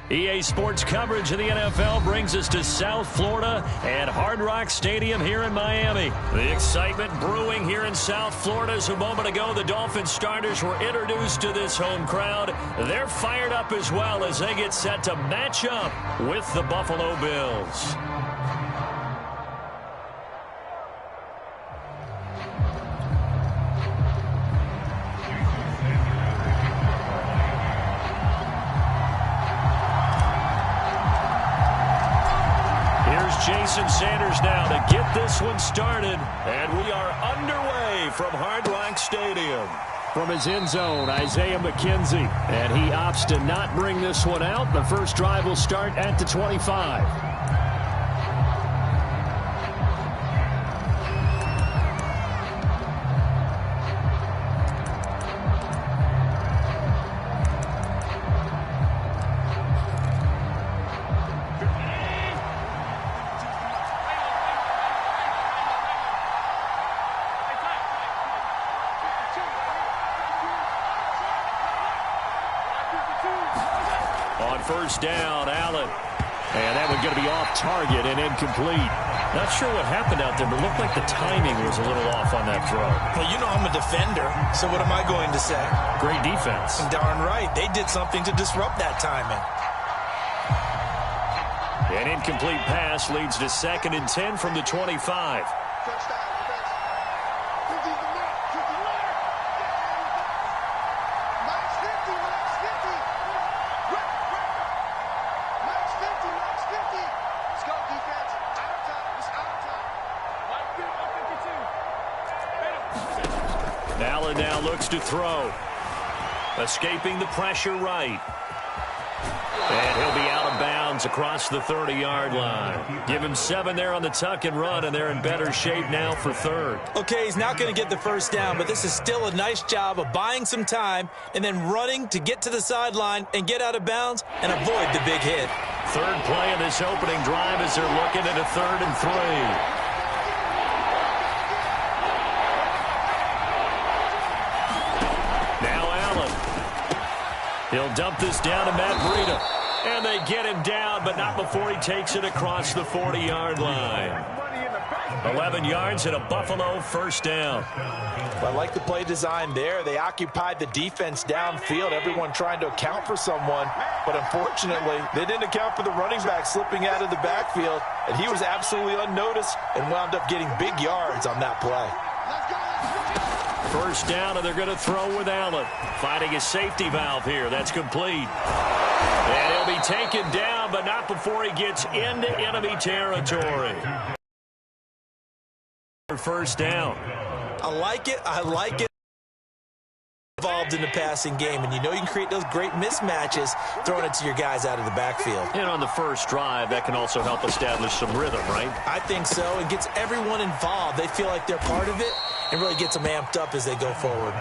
EA Sports coverage of the NFL brings us to South Florida at Hard Rock Stadium here in Miami. The excitement brewing here in South Florida as a moment ago the Dolphins starters were introduced to this home crowd. They're fired up as well as they get set to match up with the Buffalo Bills. Jason Sanders now to get this one started, and we are underway from Hard Rock Stadium. From his end zone, Isaiah McKenzie, and he opts to not bring this one out. The first drive will start at the 25. First down, Allen. And that one's going to be off target and incomplete. Not sure what happened out there, but it looked like the timing was a little off on that throw. Well, you know I'm a defender, so what am I going to say? Great defense. Darn right. They did something to disrupt that timing. An incomplete pass leads to 2nd and 10 from the 25. Allen now looks to throw. Escaping the pressure right. And he'll be out of bounds across the 30-yard line. Give him 7 there on the tuck and run, and they're in better shape now for 3rd. Okay, he's not going to get the first down, but this is still a nice job of buying some time and then running to get to the sideline and get out of bounds and avoid the big hit. 3rd play of this opening drive as they're looking at a 3rd and 3. He'll dump this down to Matt Breida. And they get him down, but not before he takes it across the 40-yard line. 11 yards and a Buffalo first down. Well, I like the play design there. They occupied the defense downfield, everyone trying to account for someone. But unfortunately, they didn't account for the running back slipping out of the backfield. And he was absolutely unnoticed and wound up getting big yards on that play. First down, and they're going to throw with Allen. Finding his safety valve here. That's complete. And he'll be taken down, but not before he gets into enemy territory. First down. I like it. I like it. Involved in the passing game, and you know you can create those great mismatches throwing it to your guys out of the backfield. And on the first drive, that can also help establish some rhythm, right? I think so. It gets everyone involved. They feel like they're part of it and really gets them amped up as they go forward.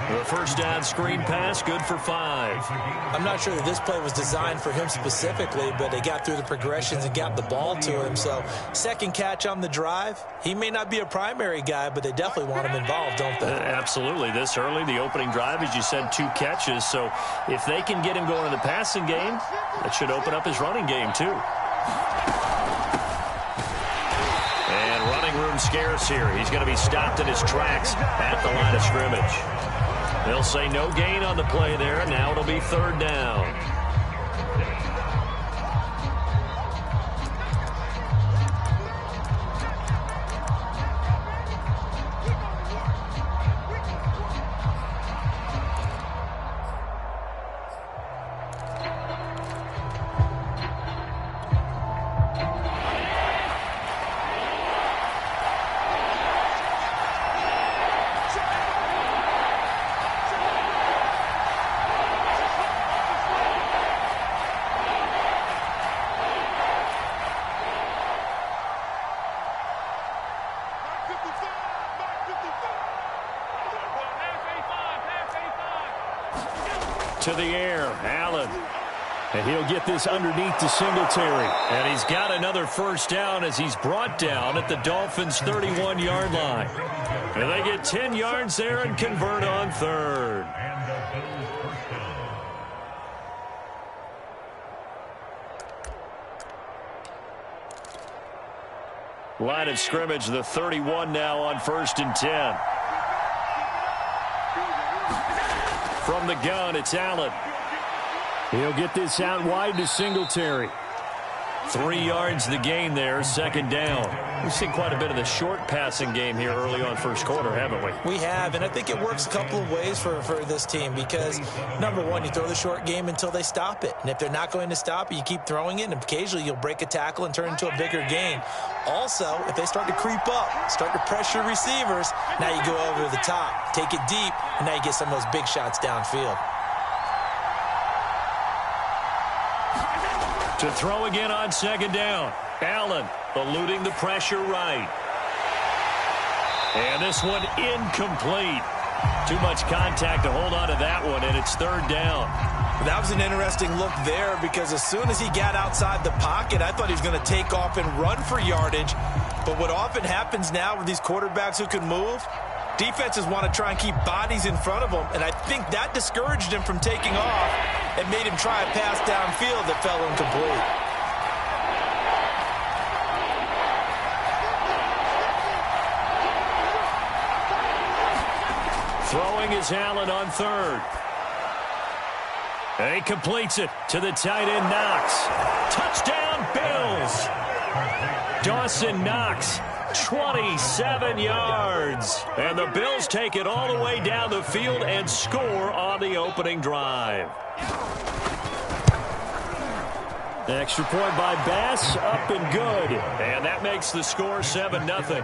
The first down screen pass, good for 5. I'm not sure that this play was designed for him specifically, but they got through the progressions and got the ball to him. So, 2nd catch on the drive. He may not be a primary guy, but they definitely want him involved, don't they? Absolutely. This early, the opening drive, as you said, 2 catches. So, if they can get him going in the passing game, that should open up his running game, too. Room scarce here. He's going to be stopped in his tracks at the line of scrimmage. They'll say no gain on the play there, and now it'll be 3rd down. To the air, Allen. And he'll get this underneath to Singletary. And he's got another first down as he's brought down at the Dolphins' 31-yard line. And they get 10 yards there and convert on 3rd. Line of scrimmage, the 31 now on 1st and 10. From the gun, it's Allen. He'll get this out wide to Singletary. 3 yards the gain there, 2nd down. We've seen quite a bit of the short passing game here early on first quarter, haven't we? We have, and I think it works a couple of ways for this team because, number one, you throw the short game until they stop it. And if they're not going to stop it, you keep throwing it, and occasionally you'll break a tackle and turn it into a bigger gain. Also, if they start to creep up, start to pressure receivers, now you go over the top, take it deep, and now you get some of those big shots downfield. To throw again on 2nd down. Allen eluding the pressure right. And this one incomplete. Too much contact to hold on to that one, and it's 3rd down. That was an interesting look there because as soon as he got outside the pocket, I thought he was going to take off and run for yardage. But what often happens now with these quarterbacks who can move, defenses want to try and keep bodies in front of them, and I think that discouraged him from taking off and made him try a pass downfield that fell incomplete. Throwing is Allen on 3rd. And he completes it to the tight end, Knox. Touchdown, Bills! Dawson Knox, 27 yards. And the Bills take it all the way down the field and score on the opening drive. Extra point by Bass, up and good. And that makes the score 7-0.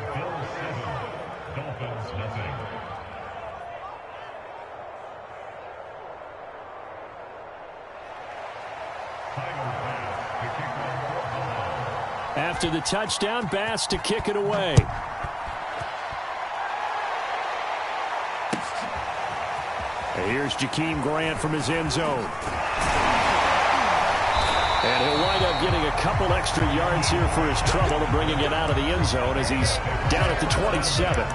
After the touchdown, Bass to kick it away. And here's Jakeem Grant from his end zone. And he'll wind up getting a couple extra yards here for his trouble and bringing it out of the end zone as he's down at the 27.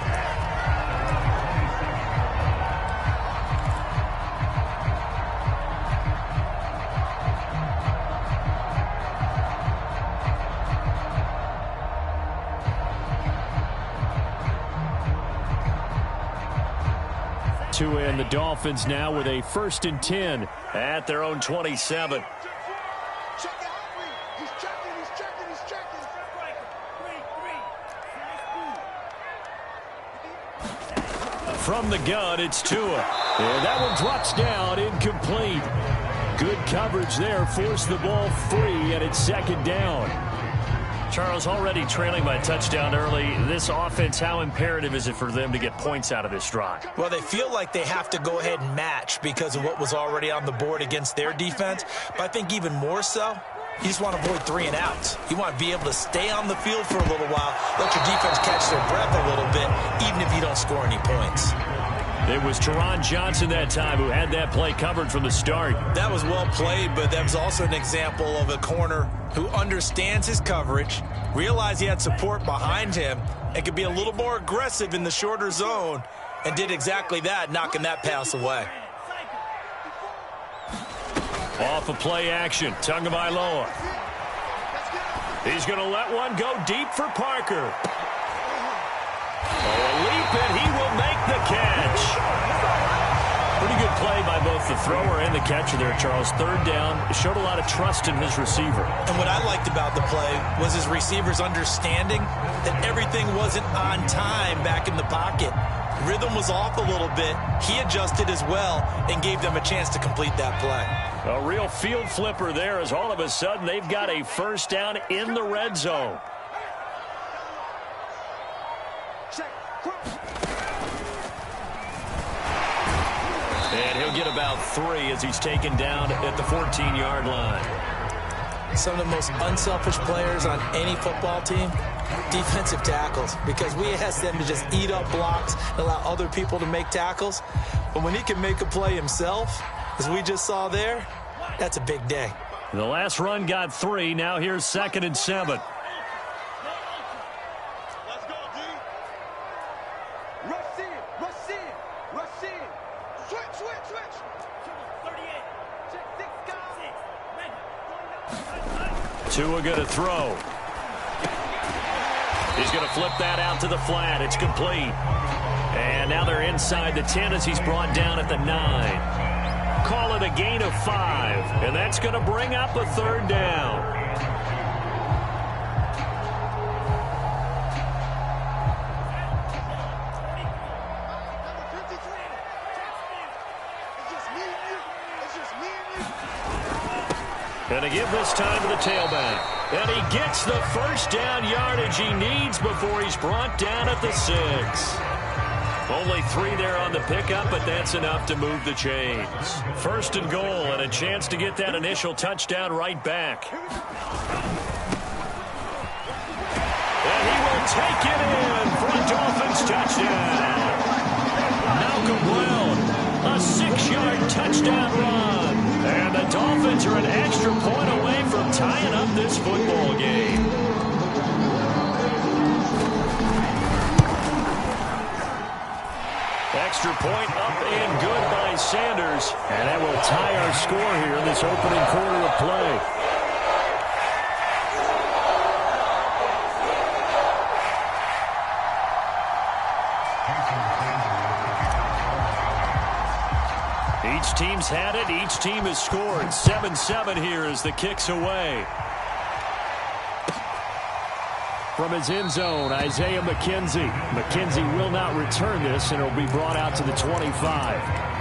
And the Dolphins now with a 1st and 10 at their own 27. From the gun, it's Tua. And that one drops down, incomplete. Good coverage there, forced the ball free, and it's 2nd down. Charles, already trailing by a touchdown early. This offense, how imperative is it for them to get points out of this drive? Well, they feel like they have to go ahead and match because of what was already on the board against their defense. But I think even more so, you just want to avoid 3 and outs. You want to be able to stay on the field for a little while, let your defense catch their breath a little bit, even if you don't score any points. It was Teron Johnson that time who had that play covered from the start. That was well played, but that was also an example of a corner who understands his coverage, realized he had support behind him, and could be a little more aggressive in the shorter zone, and did exactly that, knocking that pass away. Off of play action, Tagovailoa. He's going to let one go deep for Parker. A leap, and he will make the catch. Pretty good play by both the thrower and the catcher there, Charles. 3rd down, showed a lot of trust in his receiver. And what I liked about the play was his receiver's understanding that everything wasn't on time back in the pocket. Rhythm was off a little bit. He adjusted as well and gave them a chance to complete that play. A real field flipper there as all of a sudden they've got a 1st down in the red zone. And he'll get about 3 as he's taken down at the 14-yard line. Some of the most unselfish players on any football team, defensive tackles, because we ask them to just eat up blocks and allow other people to make tackles. But when he can make a play himself, as we just saw there, that's a big day. The last run got 3. Now here's 2nd and 7. Tua going to throw. He's going to flip that out to the flat. It's complete. And now they're inside the 10 as he's brought down at the 9. Call it a gain of 5. And that's going to bring up a third down. Going to give this time to the tailback. And he gets the first down yardage he needs before he's brought down at the 6. Only 3 there on the pickup, but that's enough to move the chains. First and goal, and a chance to get that initial touchdown right back. And he will take it in for a Dolphins touchdown. Malcolm Brown, a 6-yard touchdown run. And the Dolphins are an extra point away from tying up this football game. Extra point up and good by Sanders. And that will tie our score here in this opening quarter of play. Each team's had it. Each team has scored. 7-7 here as the kick's away. From his end zone, Isaiah McKenzie. McKenzie will not return this, and it'll be brought out to the 25.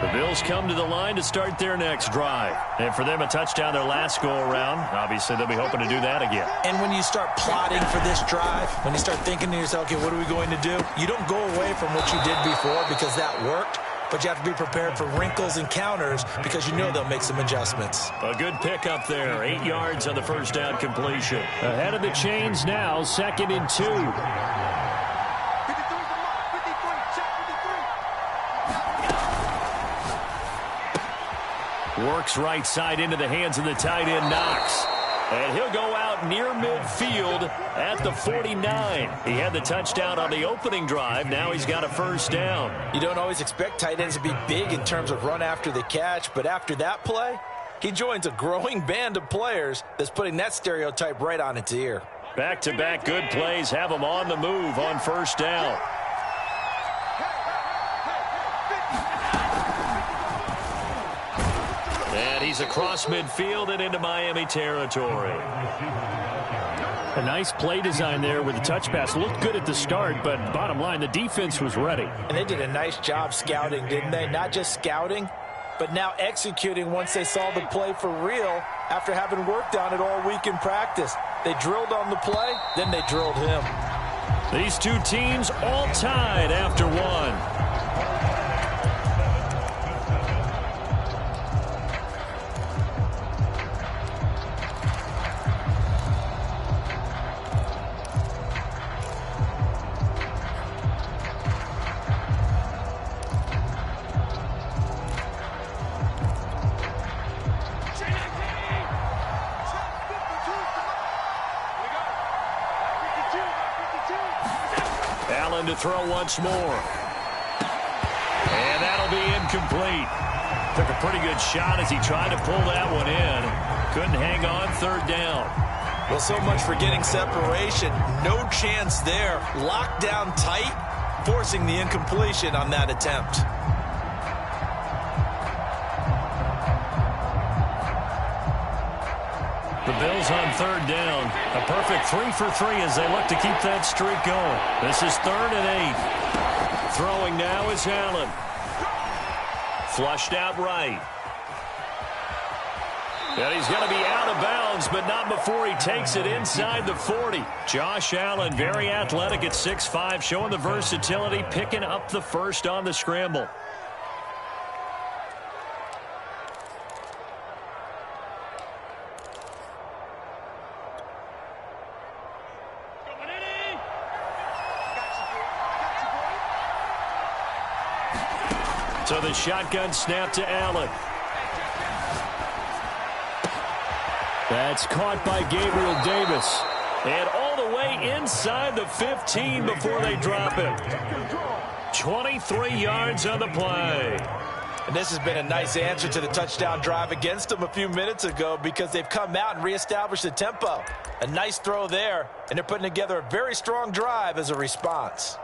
The Bills come to the line to start their next drive. And for them, a touchdown their last go-around. Obviously, they'll be hoping to do that again. And when you start plotting for this drive, when you start thinking to yourself, okay, what are we going to do? You don't go away from what you did before because that worked, but you have to be prepared for wrinkles and counters because you know they'll make some adjustments. A good pickup there. 8 yards on the first down completion. Ahead of the chains now, 2nd and 2. Works right side into the hands of the tight end, Knox. And he'll go out near midfield at the 49. He had the touchdown on the opening drive. Now he's got a first down. You don't always expect tight ends to be big in terms of run after the catch, but after that play, he joins a growing band of players that's putting that stereotype right on its ear. Back-to-back good plays have him on the move on first down. And he's across midfield and into Miami territory. A nice play design there with the touch pass. Looked good at the start, but bottom line, the defense was ready. And they did a nice job scouting, didn't they? Not just scouting, but now executing once they saw the play for real after having worked on it all week in practice. They drilled on the play, then they drilled him. These two teams all tied after one. To throw once more. And that'll be incomplete. Took a pretty good shot as he tried to pull that one in. Couldn't hang on, third down. Well, so much for getting separation. No chance there. Locked down tight, forcing the incompletion on that attempt. The Bills on third down. A perfect 3 for 3 as they look to keep that streak going. This is 3rd and 8. Throwing now is Allen. Flushed out right. And he's going to be out of bounds, but not before he takes it inside the 40. Josh Allen, very athletic at 6'5", showing the versatility, picking up the first on the scramble. So the shotgun snap to Allen. That's caught by Gabriel Davis. And all the way inside the 15 before they drop him. 23 yards on the play. And this has been a nice answer to the touchdown drive against them a few minutes ago because they've come out and reestablished the tempo. A nice throw there, and they're putting together a very strong drive as a response.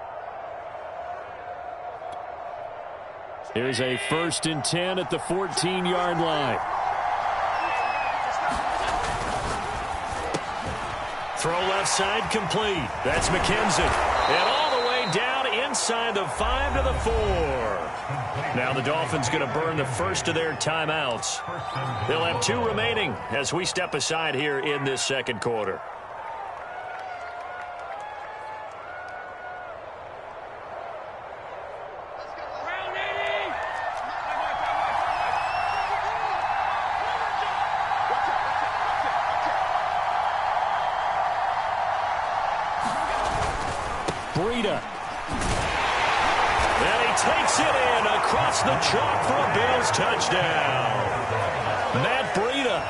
Here's a 1st and 10 at the 14-yard line. Throw left side complete. That's McKenzie. And all the way down inside the 5 to the 4. Now the Dolphins going to burn the first of their timeouts. They'll have 2 remaining as we step aside here in this second quarter. Breida. And he takes it in across the chalk for a Bills touchdown. Matt Breida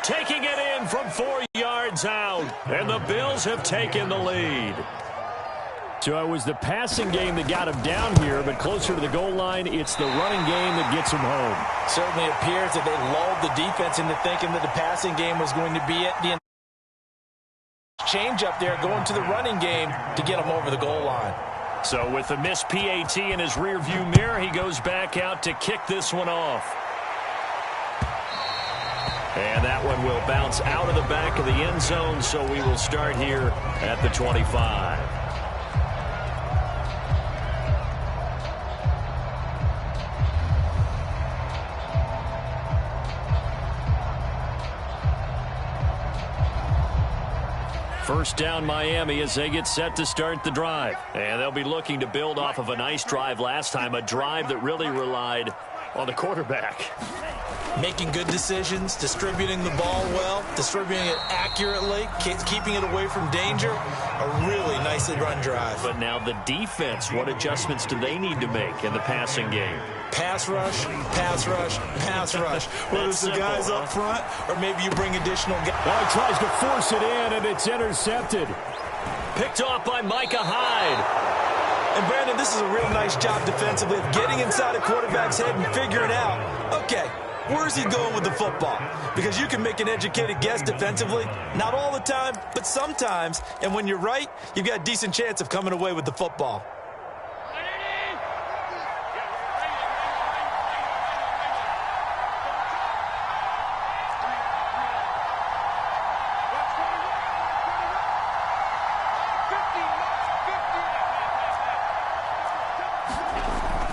taking it in from 4 yards out. And the Bills have taken the lead. So it was the passing game that got him down here, but closer to the goal line, it's the running game that gets him home. Certainly appears that they lulled the defense into thinking that the passing game was going to be at the change up there, going to the running game to get him over the goal line. So with the missed PAT in his rearview mirror, he goes back out to kick this one off. And that one will bounce out of the back of the end zone, so we will start here at the 25. First down Miami as they get set to start the drive. And they'll be looking to build off of a nice drive last time, a drive that really relied on the quarterback. Making good decisions, distributing the ball well, distributing it accurately, keeping it away from danger. A really nicely run drive. But now the defense, what adjustments do they need to make in the passing game? Pass rush, pass rush, pass rush. Whether it's the guys up front or maybe you bring additional guys. Oh, he tries to force it in, and it's intercepted. Picked off by Micah Hyde. And, Brandon, this is a real nice job defensively of getting inside a quarterback's head and figuring out, okay, where's he going with the football? Because you can make an educated guess defensively. Not all the time, but sometimes. And when you're right, you've got a decent chance of coming away with the football.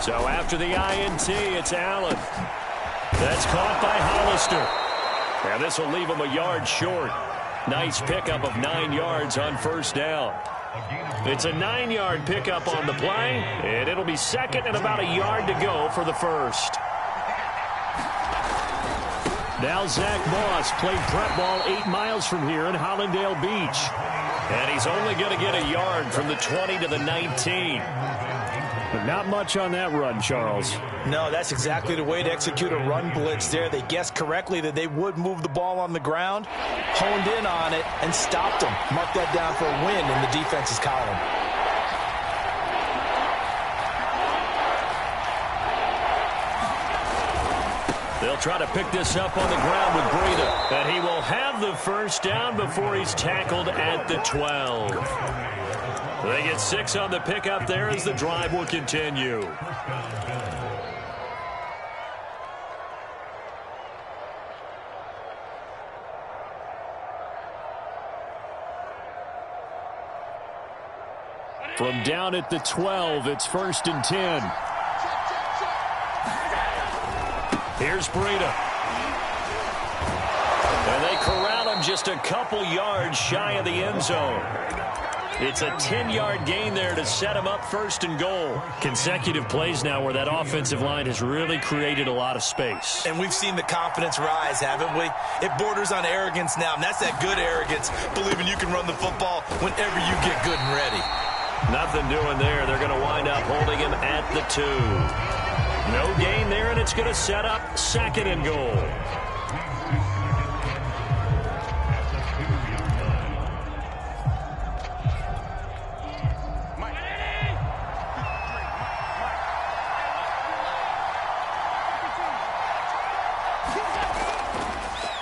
So after the INT, it's Allen. That's caught by Hollister. And this will leave him a yard short. Nice pickup of 9 yards on first down. It's a 9-yard pickup on the play, and it'll be second and about a yard to go for the first. Now Zach Moss played prep ball 8 miles from here in Hollandale Beach. And he's only going to get a yard from the 20 to the 19. But not much on that run, Charles. No, that's exactly the way to execute a run blitz there. They guessed correctly that they would move the ball on the ground, honed in on it, and stopped them. Mark that down for a win in the defense's column. They'll try to pick this up on the ground with Breida. And he will have the first down before he's tackled at the 12. They get 6 on the pickup there as the drive will continue. From down at the 12, it's 1st and 10. Here's Breida. And they corral him just a couple yards shy of the end zone. It's a 10-yard gain there to set him up 1st and goal. Consecutive plays now where that offensive line has really created a lot of space. And we've seen the confidence rise, haven't we? It borders on arrogance now, and that's that good arrogance, believing you can run the football whenever you get good and ready. Nothing doing there. They're going to wind up holding him at the 2. No gain there, and it's going to set up 2nd and goal.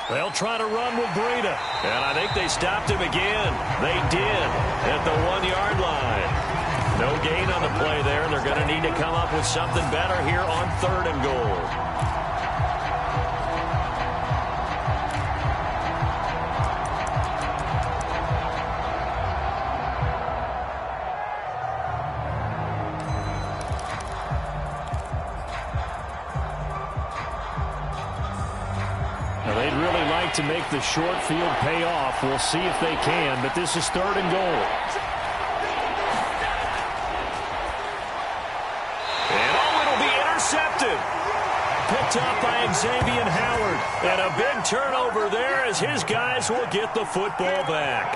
They'll try to run with Breida. And I think they stopped him again. They did at the 1-yard line. No gain on the play there. They're going to need to come up with something better here on 3rd and goal. They'd really like to make the short field pay off. We'll see if they can, but this is 3rd and goal. And it'll be intercepted. Picked up by Xavier Howard. And a big turnover there as his guys will get the football back.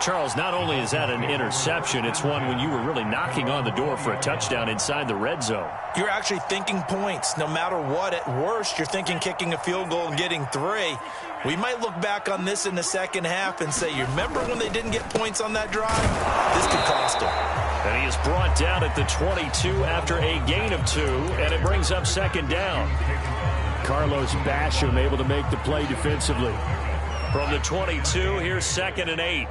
Charles, not only is that an interception, it's one when you were really knocking on the door for a touchdown inside the red zone. You're actually thinking points. No matter what, at worst, you're thinking kicking a field goal and getting 3. We might look back on this in the second half and say, you remember when they didn't get points on that drive? This could cost them. And he is brought down at the 22 after a gain of 2, and it brings up 2nd down. Carlos Basham able to make the play defensively. From the 22, here's 2nd and 8.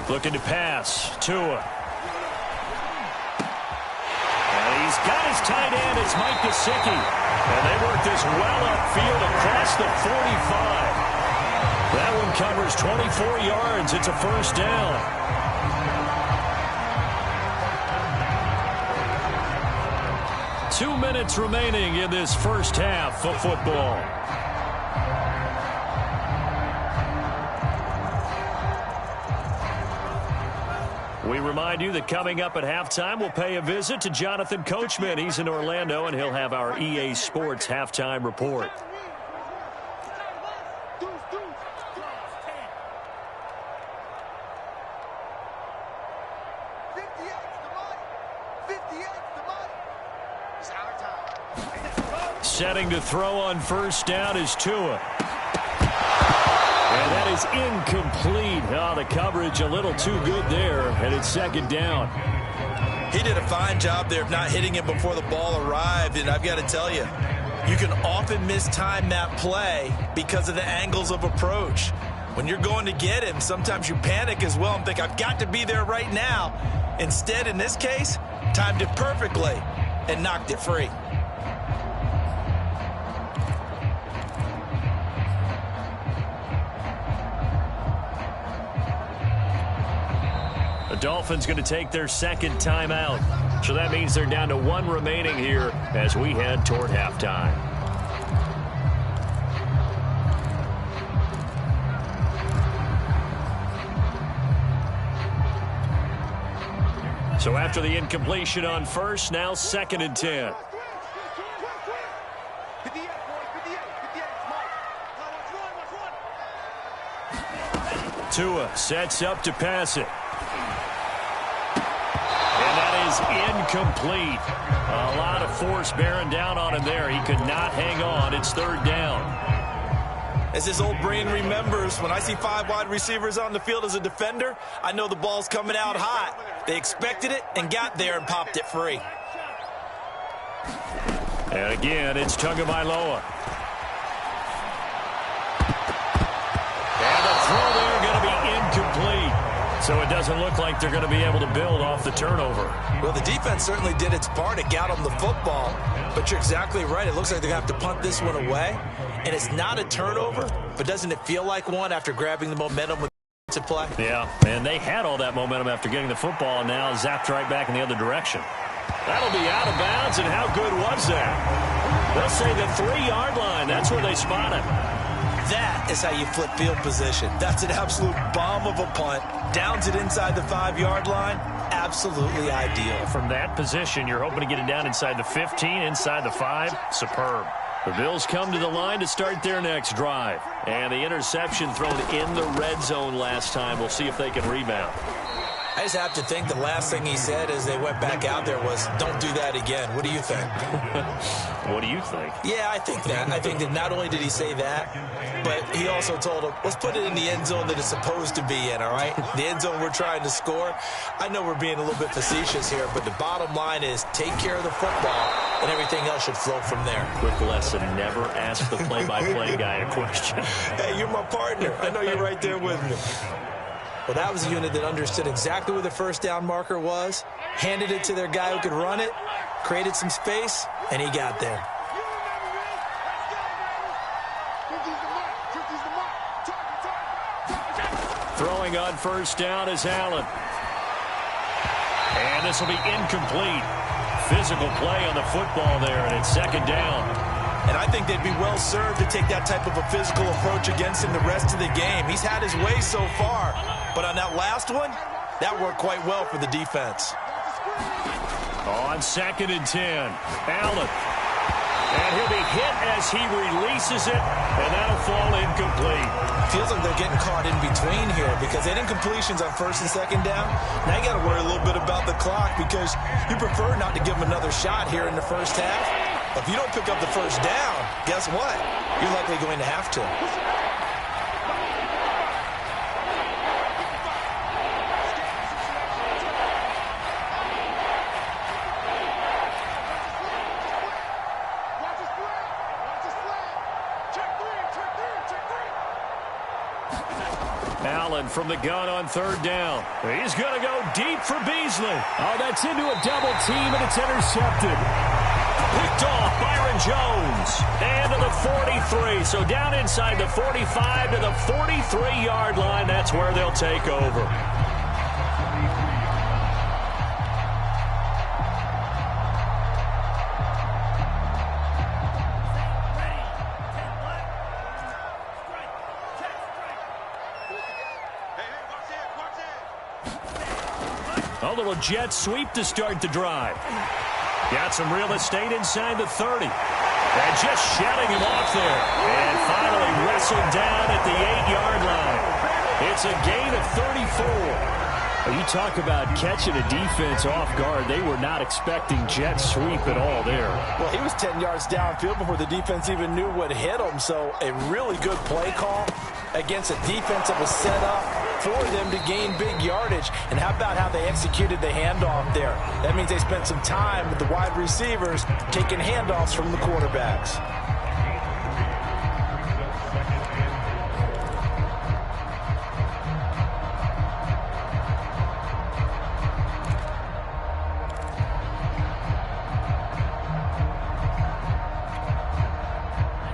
Looking to pass. Tua. And he's got his tight end. It's Mike Gesicki. And they work this well upfield across the 45. That one covers 24 yards. It's a 1st down. Two minutes remaining in this first half of football. We remind you that coming up at halftime, we'll pay a visit to Jonathan Coachman. He's in Orlando, and he'll have our EA Sports halftime report. Setting to throw on 1st down is Tua. And that is incomplete. Oh, the coverage a little too good there, and it's 2nd down. He did a fine job there of not hitting him before the ball arrived, and I've got to tell you, you can often mistime that play because of the angles of approach. When you're going to get him, sometimes you panic as well and think, I've got to be there right now. Instead, in this case, timed it perfectly and knocked it free. The Dolphins going to take their 2nd timeout. So that means they're down to 1 remaining here as we head toward halftime. So after the incompletion on 1st, now 2nd and 10. Tua sets up to pass it. Incomplete. A lot of force bearing down on him there. He could not hang on. It's 3rd down. As his old brain remembers, when I see 5 wide receivers on the field as a defender, I know the ball's coming out hot. They expected it and got there and popped it free. And again, it's Tagovailoa. And the throw there going to be incomplete. So it doesn't look like they're going to be able to build off the turnover. Well, the defense certainly did its part. It got them the football. But you're exactly right. It looks like they're going to have to punt this one away. And it's not a turnover, but doesn't it feel like one after grabbing the momentum with to play? Yeah, and they had all that momentum after getting the football, and now zapped right back in the other direction. That'll be out of bounds, and how good was that? They'll say the 3-yard line. That's where they spot it. That is how you flip field position. That's an absolute bomb of a punt. Downs it inside the 5-yard line. Absolutely ideal. From that position, you're hoping to get it down inside the 15, inside the 5. Superb. The Bills come to the line to start their next drive. And the interception thrown in the red zone last time. We'll see if they can rebound. I just have to think the last thing he said as they went back out there was, don't do that again. What do you think? What do you think? Yeah, I think that. I think that not only did he say that, but he also told him, let's put it in the end zone that it's supposed to be in, all right? The end zone we're trying to score. I know we're being a little bit facetious here, but the bottom line is take care of the football, and everything else should flow from there. Quick lesson, never ask the play-by-play guy a question. Hey, you're my partner. I know you're right there with me. Well, that was a unit that understood exactly where the first down marker was, handed it to their guy who could run it, created some space, and he got there. Throwing on first down is Allen. And this will be incomplete. Physical play on the football there, and it's second down. And I think they'd be well served to take that type of a physical approach against him the rest of the game. He's had his way so far, but on that last one, that worked quite well for the defense. On 2nd and 10, Allen. And he'll be hit as he releases it, and that'll fall incomplete. Feels like they're getting caught in between here because they didn't completions on first and second down. Now you got to worry a little bit about the clock because you prefer not to give them another shot here in the first half. If you don't pick up the first down, guess what? You're likely going to have to. Allen from the gun on 3rd down. He's going to go deep for Beasley. Oh, that's into a double team, and it's intercepted. Picked off Byron Jones. And to the 43. So down inside the 45 to the 43-yard line. That's where they'll take over. A little jet sweep to start the drive. Got some real estate inside the 30. And just shutting him off there. And finally wrestled down at the 8-yard line. It's a gain of 34. You talk about catching a defense off guard. They were not expecting jet sweep at all there. Well, he was 10 yards downfield before the defense even knew what hit him. So a really good play call against a defense that was set up for them to gain big yardage. And how about how they executed the handoff there? That means they spent some time with the wide receivers taking handoffs from the quarterbacks.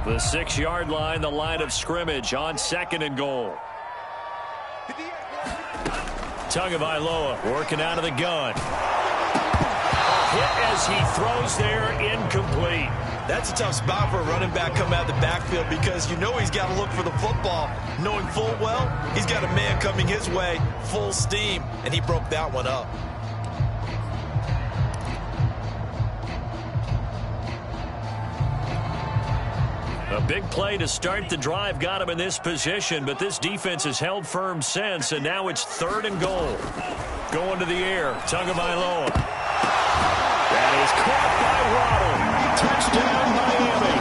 The 6-yard line, the line of scrimmage on 2nd and goal. Tagovailoa working out of the gun. Hit as he throws there, incomplete. That's a tough spot for a running back coming out of the backfield because you know he's got to look for the football, knowing full well he's got a man coming his way, full steam, and he broke that one up. A big play to start the drive got him in this position, but this defense has held firm since, and now it's 3rd and goal. Going to the air, Tagovailoa. That is caught by Waddle. Touchdown, Miami.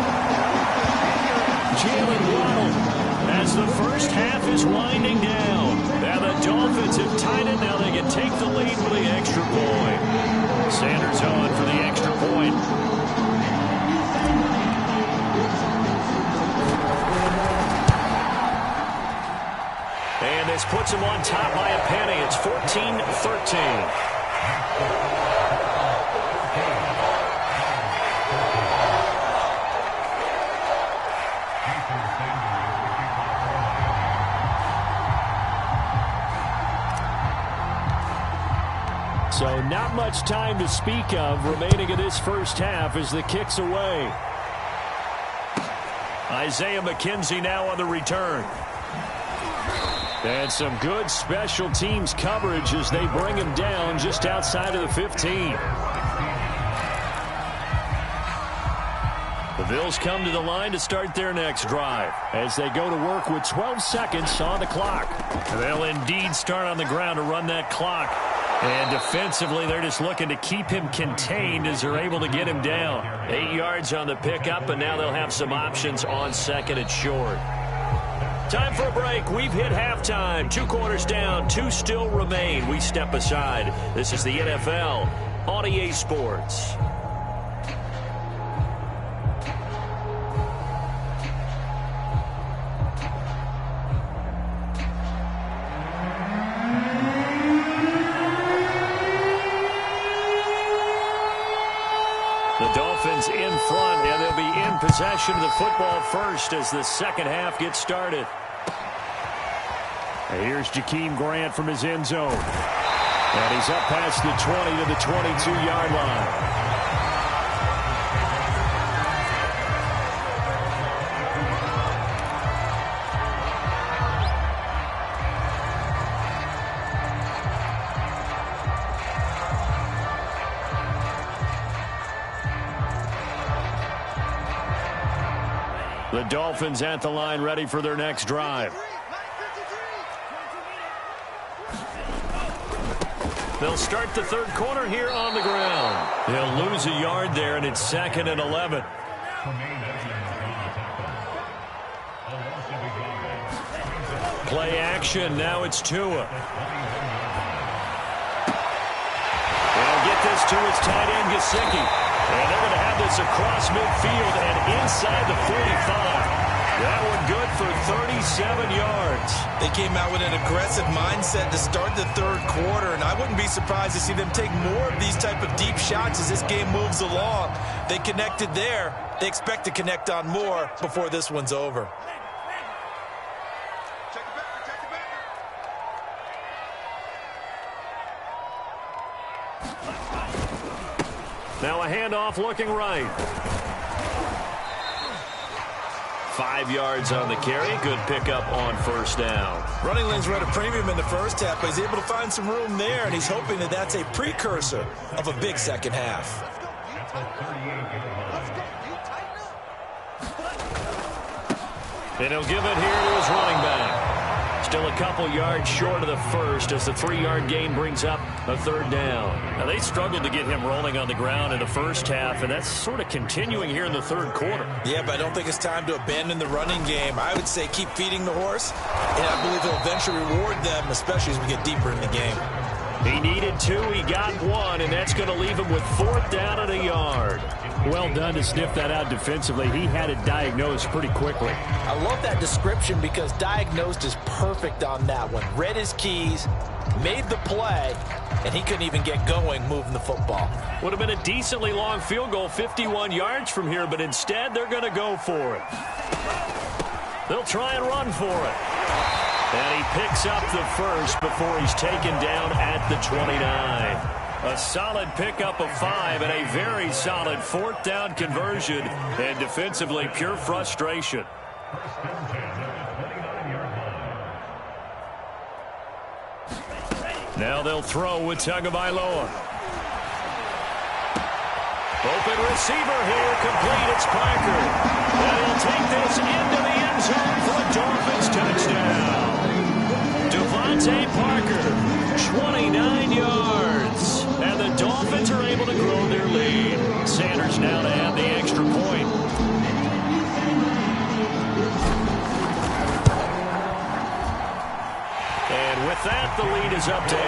Jalen Waddle as the first half is winding down. Now the Dolphins have tied it. Now they can take the lead for the extra point. Sanders on for the extra point. And this puts him on top by a penny. It's 14-13. So not much time to speak of remaining in this first half as the kick's away. Isaiah McKenzie now on the return. And some good special teams coverage as they bring him down just outside of the 15. Bills come to the line to start their next drive as they go to work with 12 seconds on the clock. They'll indeed start on the ground to run that clock. And defensively, they're just looking to keep him contained as they're able to get him down. 8 yards on the pickup, and now they'll have some options on second and short. Time for a break. We've hit halftime. 2 quarters down, 2 still remain. We step aside. This is the NFL on EA Sports. The Dolphins in front, and they'll be in possession of the football first as the second half gets started. And here's Jakeem Grant from his end zone. And he's up past the 20 to the 22-yard line. The Dolphins at the line, ready for their next drive. They'll start the third quarter here on the ground. They'll lose a yard there, and it's 2nd and 11. Play action. Now it's Tua. They'll get this to his tight end, Gesicki. And they're going to have this across midfield and inside the 45. That one good for 37 yards. They came out with an aggressive mindset to start the third quarter, and I wouldn't be surprised to see them take more of these type of deep shots as this game moves along. They connected there. They expect to connect on more before this one's over. Now a handoff looking right. 5 yards on the carry. Good pickup on first down. Running lanes were at a premium in the first half, but he's able to find some room there, and he's hoping that that's a precursor of a big second half. And he'll give it here to his running back. Still a couple yards short of the first as the 3-yard gain brings up a third down. Now, they struggled to get him rolling on the ground in the first half, and that's sort of continuing here in the third quarter. Yeah, but I don't think it's time to abandon the running game. I would say keep feeding the horse, and I believe he'll eventually reward them, especially as we get deeper in the game. He needed 2, he got 1, and that's going to leave him with 4th down and a yard. Well done to sniff that out defensively. He had it diagnosed pretty quickly. I love that description because diagnosed is perfect on that one. Read his keys, made the play, and he couldn't even get going moving the football. Would have been a decently long field goal, 51 yards from here, but instead they're going to go for it. They'll try and run for it. And he picks up the first before he's taken down at the 29. A solid pickup of 5 and a very solid 4th down conversion. And defensively, pure frustration. Now they'll throw with Tagovailoa. Open receiver here, complete. It's Parker. And he'll take this into the end zone for a Dolphins touchdown. Devontae Parker, 29 yards. And the Dolphins are able to grow their lead. Sanders now to add the extra point. And with that, the lead is up to 8.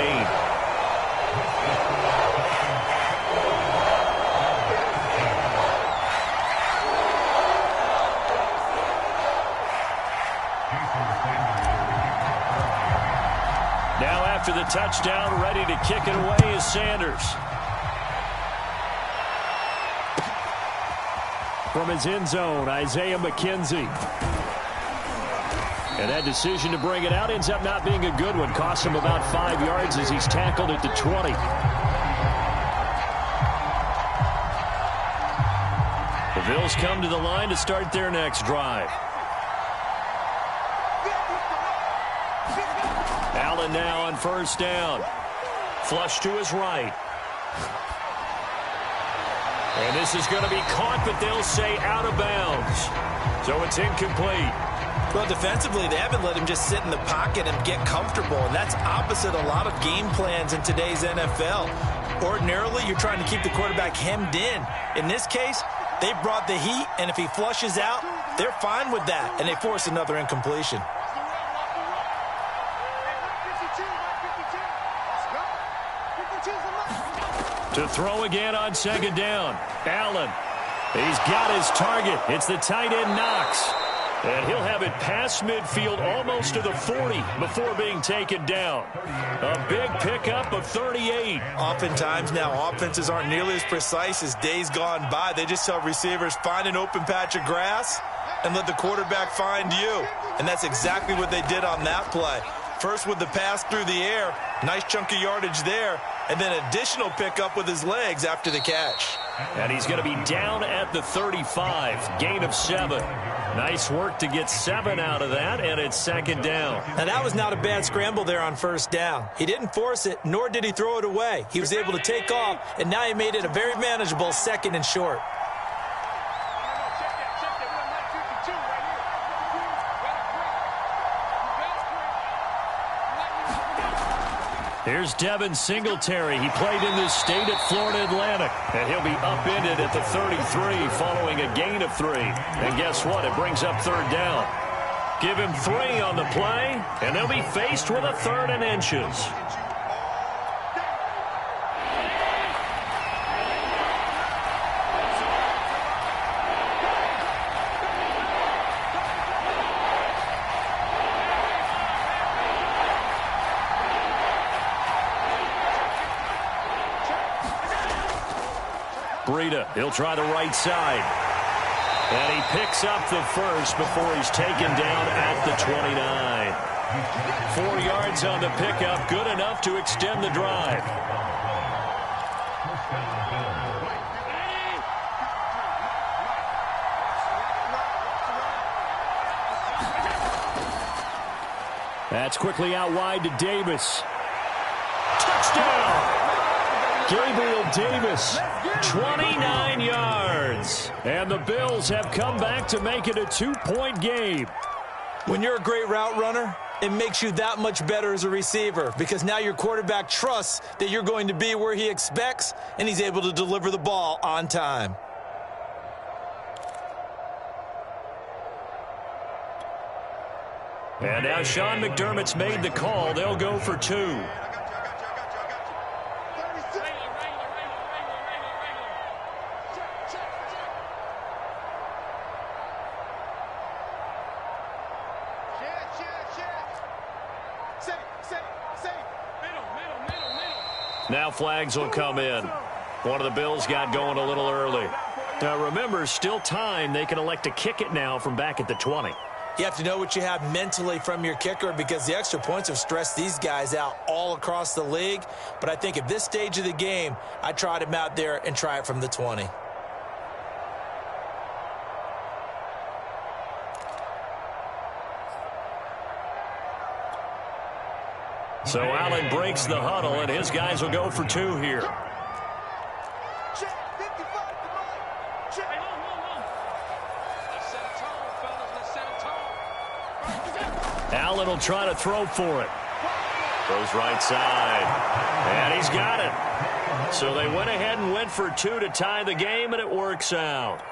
Now after the touchdown, ready to kick it away is Sanders. From his end zone, Isaiah McKenzie. And that decision to bring it out ends up not being a good one. Costs him about 5 yards as he's tackled at the 20. The Bills come to the line to start their next drive. Allen now on first down. Flush to his right. And this is going to be caught, but they'll say out of bounds. So it's incomplete. Well, defensively, they haven't let him just sit in the pocket and get comfortable, and that's opposite a lot of game plans in today's NFL. Ordinarily, you're trying to keep the quarterback hemmed in. In this case, they brought the heat, and if he flushes out, they're fine with that, and they force another incompletion. To throw again on second down. Allen. He's got his target. It's the tight end Knox. And he'll have it past midfield almost to the 40 before being taken down. A big pickup of 38. Oftentimes now, offenses aren't nearly as precise as days gone by. They just tell receivers, find an open patch of grass and let the quarterback find you. And that's exactly what they did on that play. First with the pass through the air, nice chunk of yardage there, and then additional pickup with his legs after the catch. And he's going to be down at the 35, gain of 7. Nice work to get 7 out of that, and it's second down. Now, that was not a bad scramble there on first down. He didn't force it, nor did he throw it away. He was able to take off, and now he made it a very manageable second and short. Here's Devin Singletary. He played in this state at Florida Atlantic. And he'll be upended at the 33 following a gain of 3. And guess what? It brings up third down. Give him 3 on the play, and they'll be faced with a 3rd and inches. Breida, he'll try the right side. And he picks up the first before he's taken down at the 29. 4 yards on the pickup, good enough to extend the drive. That's quickly out wide to Davis. Touchdown! Gabriel Davis, 29 yards. And the Bills have come back to make it a 2-point game. When you're a great route runner, it makes you that much better as a receiver because now your quarterback trusts that you're going to be where he expects, and he's able to deliver the ball on time. And now Sean McDermott's made the call. They'll go for 2. Now flags will come in. One of the Bills got going a little early. Now remember, still time. They can elect to kick it now from back at the 20. You have to know what you have mentally from your kicker because the extra points have stressed these guys out all across the league. But I think at this stage of the game, I tried him out there and try it from the 20. So Allen breaks the huddle, and his guys will go for 2 here. Allen will try to throw for it. Goes right side. And he's got it. So they went ahead and went for 2 to tie the game, and it works out.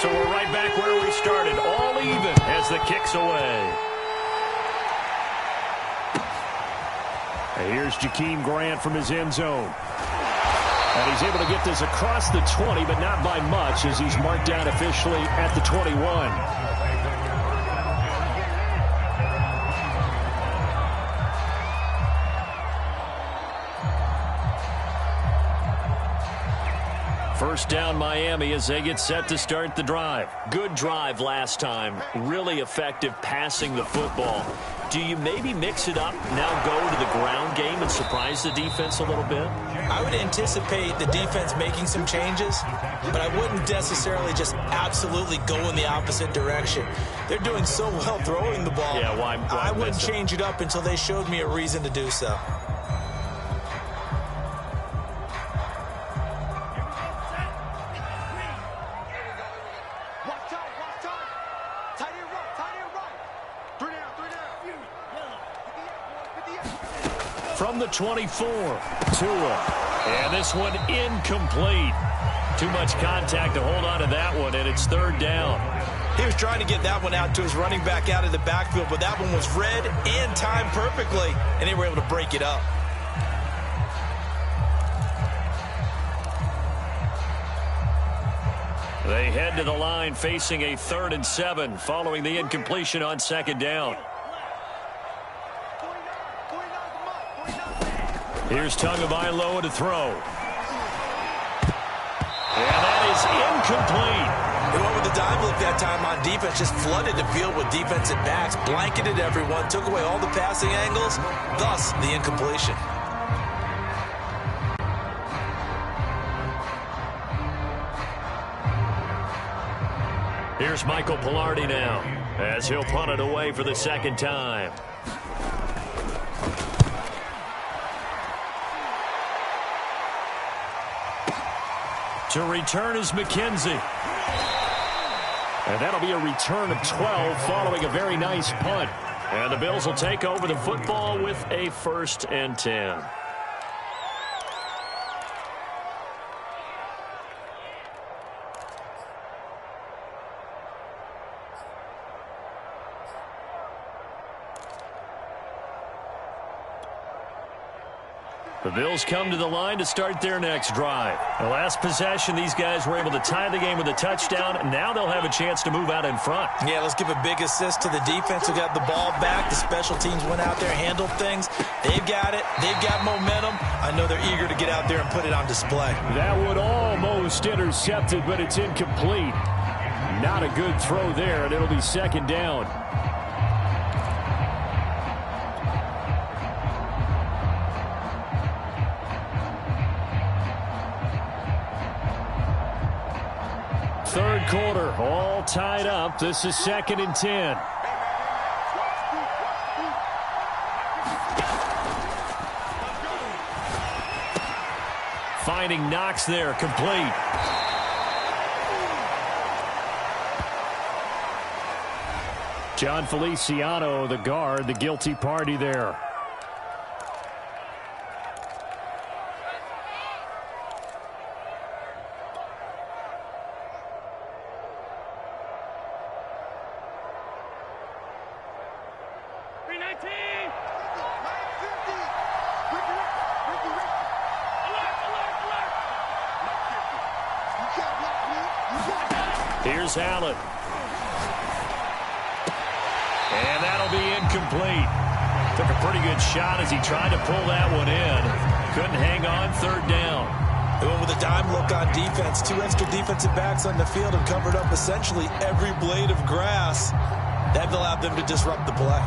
So we're right back where we started, all even as the kick's away. And here's Jakeem Grant from his end zone. And he's able to get this across the 20, but not by much as he's marked down officially at the 21. First down Miami as they get set to start the drive. Good drive last time. Really effective passing the football. Do you maybe mix it up, now go to the ground game and surprise the defense a little bit? I would anticipate the defense making some changes, but I wouldn't necessarily just absolutely go in the opposite direction. They're doing so well throwing the ball. Yeah, why I wouldn't change it up until they showed me a reason to do so. From the 24, Tua. And this one incomplete. Too much contact to hold on to that one, and it's third down. He was trying to get that one out to his running back out of the backfield, but that one was read and timed perfectly, and they were able to break it up. They head to the line facing a 3rd and 7 following the incompletion on second down. Here's Tagovailoa to throw. And that is incomplete. They went with the dive look that time on defense, just flooded the field with defensive backs, blanketed everyone, took away all the passing angles, thus the incompletion. Here's Michael Pilardi now, as he'll punt it away for the second time. To return is McKenzie. And that'll be a return of 12 following a very nice punt. And the Bills will take over the football with a 1st and 10. The Bills come to the line to start their next drive. The last possession, these guys were able to tie the game with a touchdown. Now they'll have a chance to move out in front. Yeah, let's give a big assist to the defense who got the ball back. The special teams went out there, handled things. They've got it. They've got momentum. I know they're eager to get out there and put it on display. That one almost intercepted, but it's incomplete. Not a good throw there, and it'll be second down. Third quarter, all tied up. This is 2nd and 10. Finding Knox there, complete. John Feliciano, the guard, the guilty party there. Here's Allen. And that'll be incomplete. Took a pretty good shot as he tried to pull that one in. Couldn't hang on, third down. They went with a dime look on defense. 2 extra defensive backs on the field and covered up essentially every blade of grass. That allowed them to disrupt the play.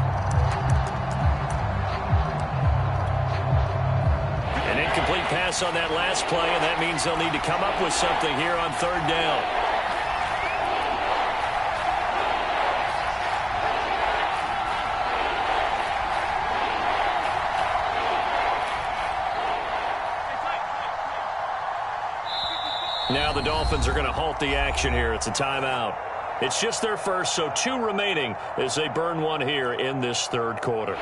An incomplete pass on that last play, and that means they'll need to come up with something here on third down. Now the Dolphins are going to halt the action here. It's a timeout. It's just their first, so 2 remaining as they burn one here in this third quarter.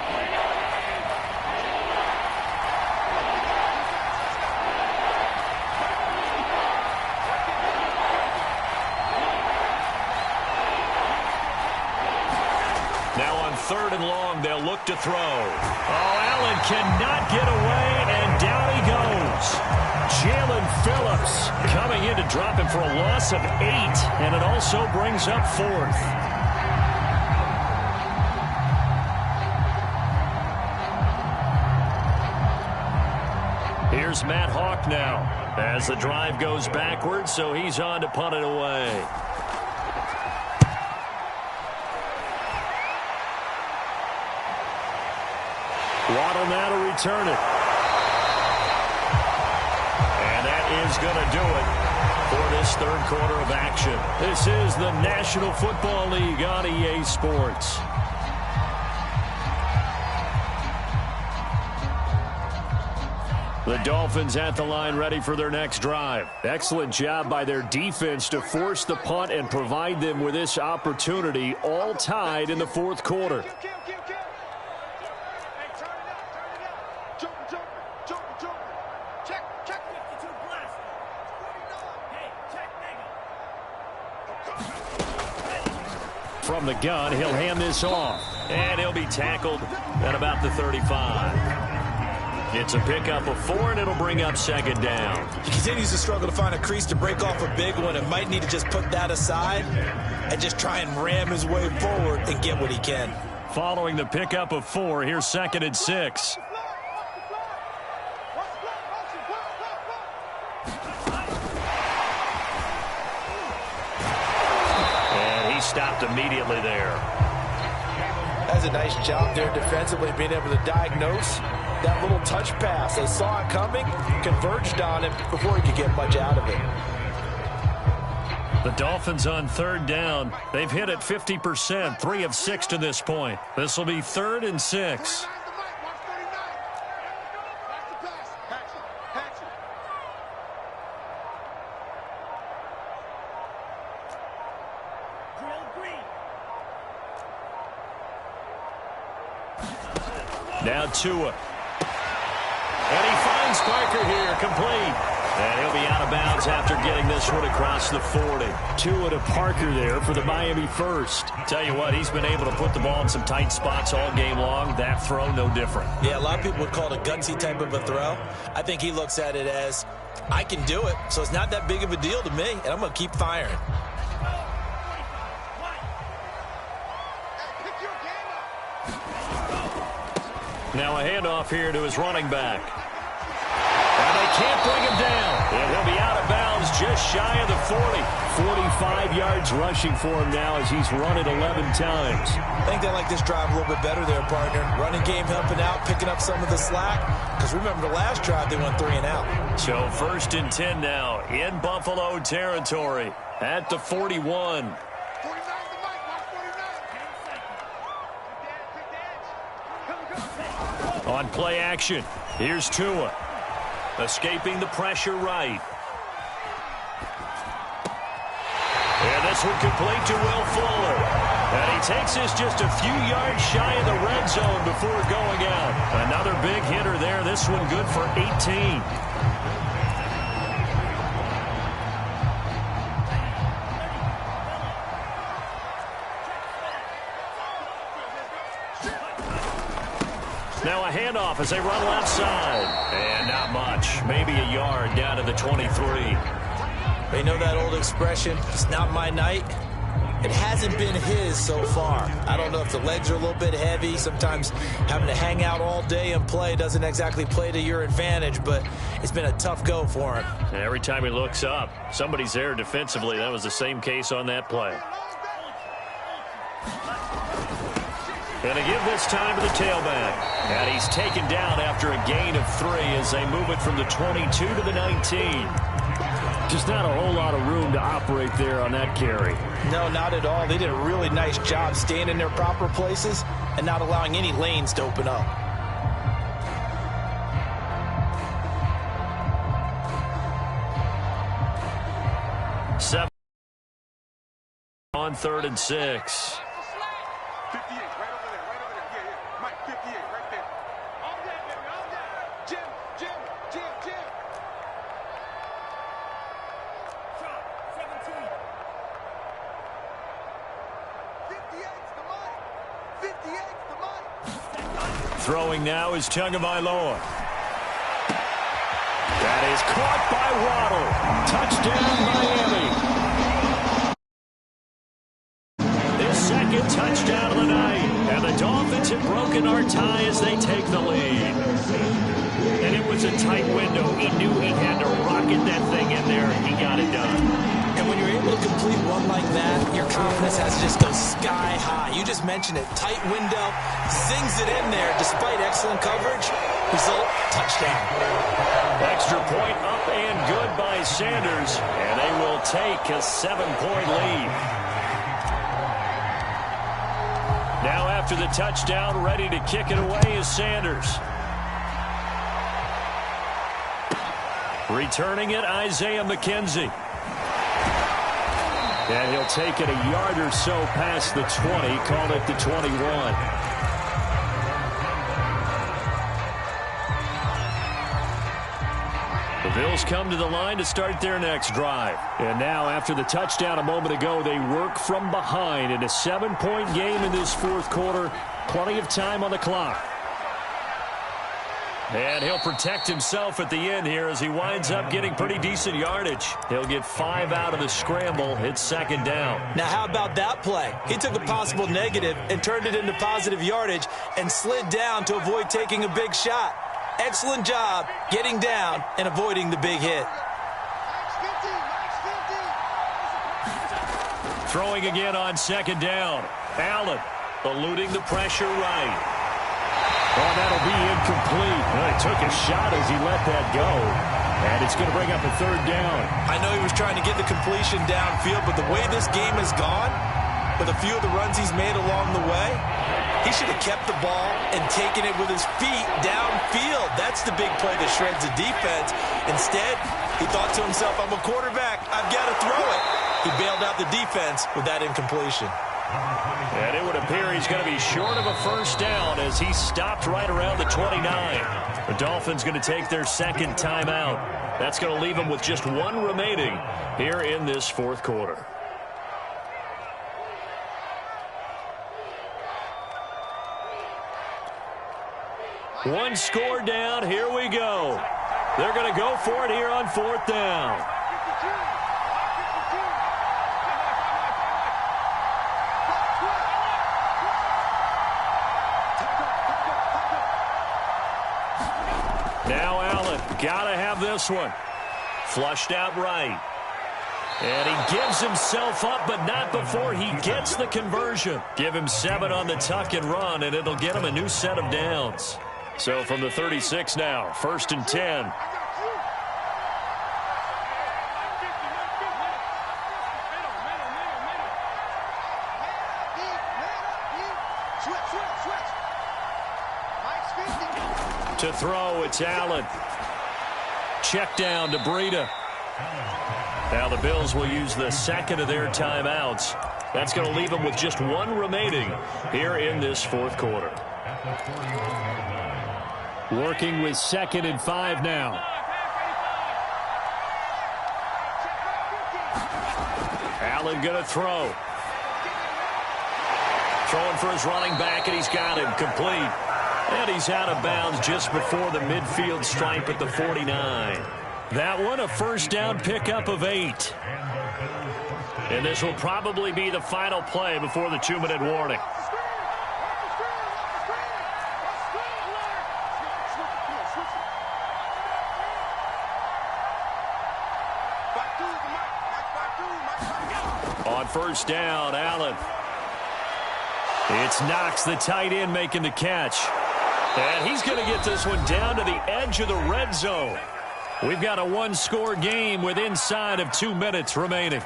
Now on 3rd and long, they'll look to throw. Oh, Allen cannot get away, and down he goes. Jalen Phillips coming in to drop him for a loss of 8, and it also brings up 4th. Here's Matt Hawk now as the drive goes backwards, so he's on to punt it away. Waddle now to return it. Is going to do it for this third quarter of action. This is the National Football League on EA Sports. The Dolphins at the line ready for their next drive. Excellent job by their defense to force the punt and provide them with this opportunity, all tied in the fourth quarter. From the gun, he'll hand this off. And he'll be tackled at about the 35. It's a pickup of 4, and it'll bring up second down. He continues to struggle to find a crease to break off a big one and might need to just put that aside and just try and ram his way forward and get what he can. Following the pickup of 4, here's 2nd and 6. And he stopped immediately there. That's a nice job there defensively, being able to diagnose that little touch pass. They saw it coming, converged on it before he could get much out of it. The Dolphins on 3rd down. They've hit it 50%, 3 of 6 to this point. This will be 3rd and 6. Now Tua. And he finds Parker here, complete. And he'll be out of bounds after getting this one across the 40. Tua to Parker there for the Miami first. Tell you what, he's been able to put the ball in some tight spots all game long. That throw, no different. Yeah, a lot of people would call it a gutsy type of a throw. I think he looks at it as, I can do it, so it's not that big of a deal to me, and I'm going to keep firing. Now a handoff here to his running back. And they can't bring him down. And he'll be out of bounds just shy of the 40. 45 yards rushing for him now as he's run it 11 times. I think they like this drive a little bit better there, partner. Running game helping out, picking up some of the slack. Because remember, the last drive they went 3 and out. So 1st and 10 now in Buffalo territory at the 41. On play action, here's Tua. Escaping the pressure right. And this one complete to Will Fuller. And he takes this just a few yards shy of the red zone before going out. Another big hitter there. This one good for 18. Now a handoff as they run left side. And not much. Maybe a yard down to the 23. They know that old expression, it's not my night. It hasn't been his so far. I don't know if the legs are a little bit heavy. Sometimes having to hang out all day and play doesn't exactly play to your advantage, but it's been a tough go for him. And every time he looks up, somebody's there defensively. That was the same case on that play. Going to give this time to the tailback. And he's taken down after a gain of 3 as they move it from the 22 to the 19. Just not a whole lot of room to operate there on that carry. No, not at all. They did a really nice job staying in their proper places and not allowing any lanes to open up. Seven on 3rd and 6. 58, right over there, right over there. Yeah. Mike, 58, right there. All that, baby, all that. Jim. 17. 58's the money. 58's the money. Throwing now is Tagovailoa. That is caught by Waddle. Touchdown, Miami. Second touchdown of the night. And the Dolphins have broken our tie as they take the lead. And it was a tight window. He knew he had to rocket that thing in there, and he got it done. And when you're able to complete one like that, your confidence has to just go sky high. You just mentioned it. Tight window, zings it in there despite excellent coverage. Result, touchdown. Extra point up and good by Sanders. And they will take a 7-point lead. Now after the touchdown, ready to kick it away is Sanders. Returning it, Isaiah McKenzie. And he'll take it a yard or so past the 20, call it the 21. The Bills come to the line to start their next drive. And now, after the touchdown a moment ago, they work from behind in a 7-point game in this fourth quarter. Plenty of time on the clock. And he'll protect himself at the end here as he winds up getting pretty decent yardage. He'll get 5 out of the scramble. It's second down. Now, how about that play? He took a possible negative and turned it into positive yardage and slid down to avoid taking a big shot. Excellent job getting down and avoiding the big hit. Throwing again on second down. Allen eluding the pressure right. Oh, that'll be incomplete. Well, he took a shot as he let that go. And it's going to bring up a third down. I know he was trying to get the completion downfield, but the way this game has gone, with a few of the runs he's made along the way, he should have kept the ball and taken it with his feet downfield. That's the big play that shreds the defense. Instead, he thought to himself, I'm a quarterback. I've got to throw it. He bailed out the defense with that incompletion. And it would appear he's going to be short of a first down as he stopped right around the 29. The Dolphins going to take their second timeout. That's going to leave them with just one remaining here in this fourth quarter. One score down. Here we go. They're going to go for it here on fourth down. Now Allen, gotta have this one. Flushed out right. And he gives himself up, but not before he gets the conversion. Give him 7 on the tuck and run, and it'll get him a new set of downs. So from the 36 now, 1st and 10. To throw, it's Allen. Check down to Breida. Now the Bills will use the second of their timeouts. That's going to leave them with just one remaining here in this fourth quarter. Working with 2nd and 5 now. Allen going to throw. Throwing for his running back, and he's got him complete. And he's out of bounds just before the midfield stripe at the 49. That one, a first down pickup of 8. And this will probably be the final play before the 2-minute warning. On first down, Allen. It's Knox, the tight end, making the catch. And he's going to get this one down to the edge of the red zone. We've got a one-score game with inside of 2 minutes remaining.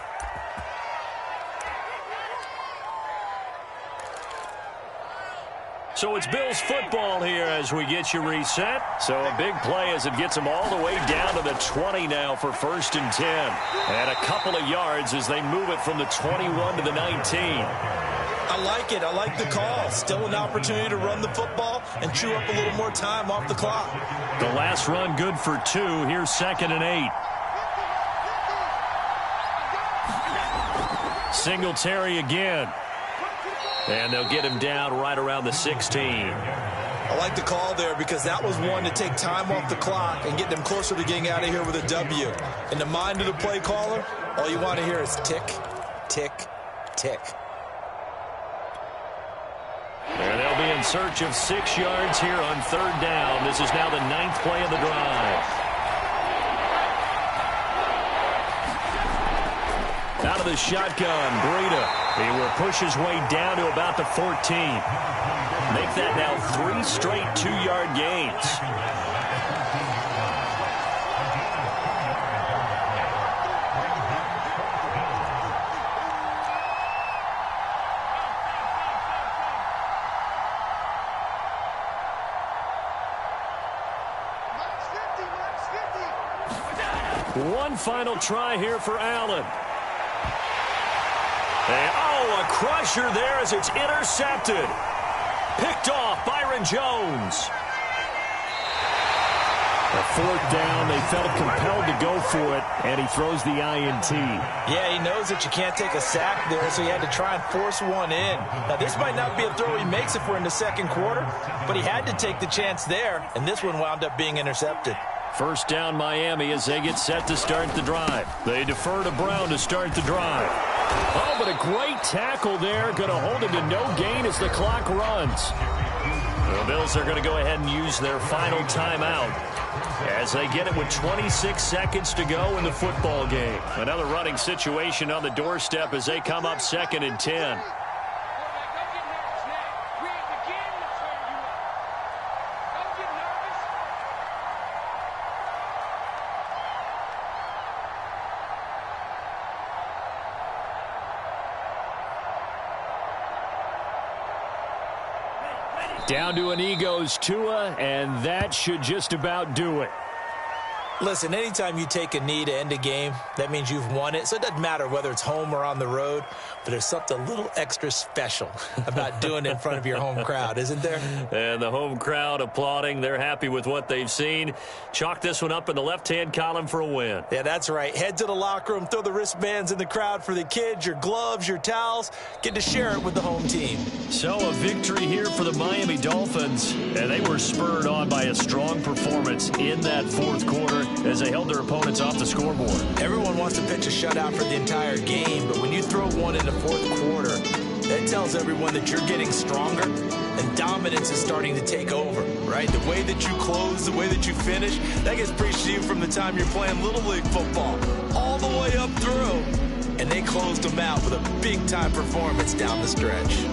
So it's Bills football here as we get you reset. So a big play as it gets them all the way down to the 20 now for 1st and 10. And a couple of yards as they move it from the 21 to the 19. I like it. I like the call. Still an opportunity to run the football and chew up a little more time off the clock. The last run good for 2. Here's 2nd and 8. Singletary again. And they'll get him down right around the 16. I like the call there because that was one to take time off the clock and get them closer to getting out of here with a W. In the mind of the play caller, all you want to hear is tick, tick, tick. And they'll be in search of 6 yards here on 3rd down. This is now the 9th play of the drive. Out of the shotgun, Breida. He will push his way down to about the 14. Make that now 3 straight 2-yard gains. One final try here for Allen. And, a crusher there as it's intercepted. Picked off Byron Jones. A fourth down, they felt compelled to go for it, and he throws the INT. Yeah, he knows that you can't take a sack there, so he had to try and force one in. Now, this might not be a throw he makes if we're in the second quarter, but he had to take the chance there, and this one wound up being intercepted. First down Miami as they get set to start the drive. They defer to Brown to start the drive. Oh, but a great tackle there. Going to hold him to no gain as the clock runs. The Bills are going to go ahead and use their final timeout as they get it with 26 seconds to go in the football game. Another running situation on the doorstep as they come up 2nd and 10. Down to an Eagles Tua, and that should just about do it. Listen, anytime you take a knee to end a game, that means you've won it. So it doesn't matter whether it's home or on the road, but there's something a little extra special about doing it in front of your home crowd, isn't there? And the home crowd applauding. They're happy with what they've seen. Chalk this one up in the left-hand column for a win. Yeah, that's right. Head to the locker room, throw the wristbands in the crowd for the kids, your gloves, your towels. Get to share it with the home team. So a victory here for the Miami Dolphins, and they were spurred on by a strong performance in that fourth quarter as they held their opponents off the scoreboard. Everyone wants to pitch a shutout for the entire game, but when you throw one in the fourth quarter, that tells everyone that you're getting stronger and dominance is starting to take over, right? The way that you close, the way that you finish, that gets preached to you from the time you're playing Little League football all the way up through. And they closed them out with a big-time performance down the stretch.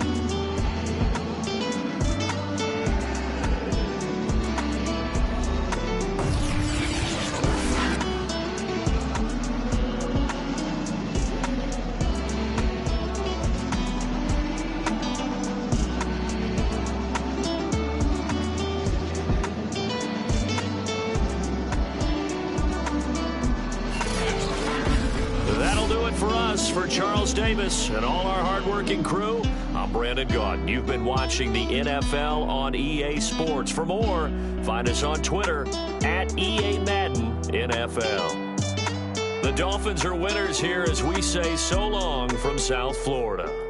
For Charles Davis and all our hardworking crew, I'm Brandon Gaudin. You've been watching the NFL on EA Sports. For more, find us on Twitter at EA Madden NFL. The Dolphins are winners here as we say so long from South Florida.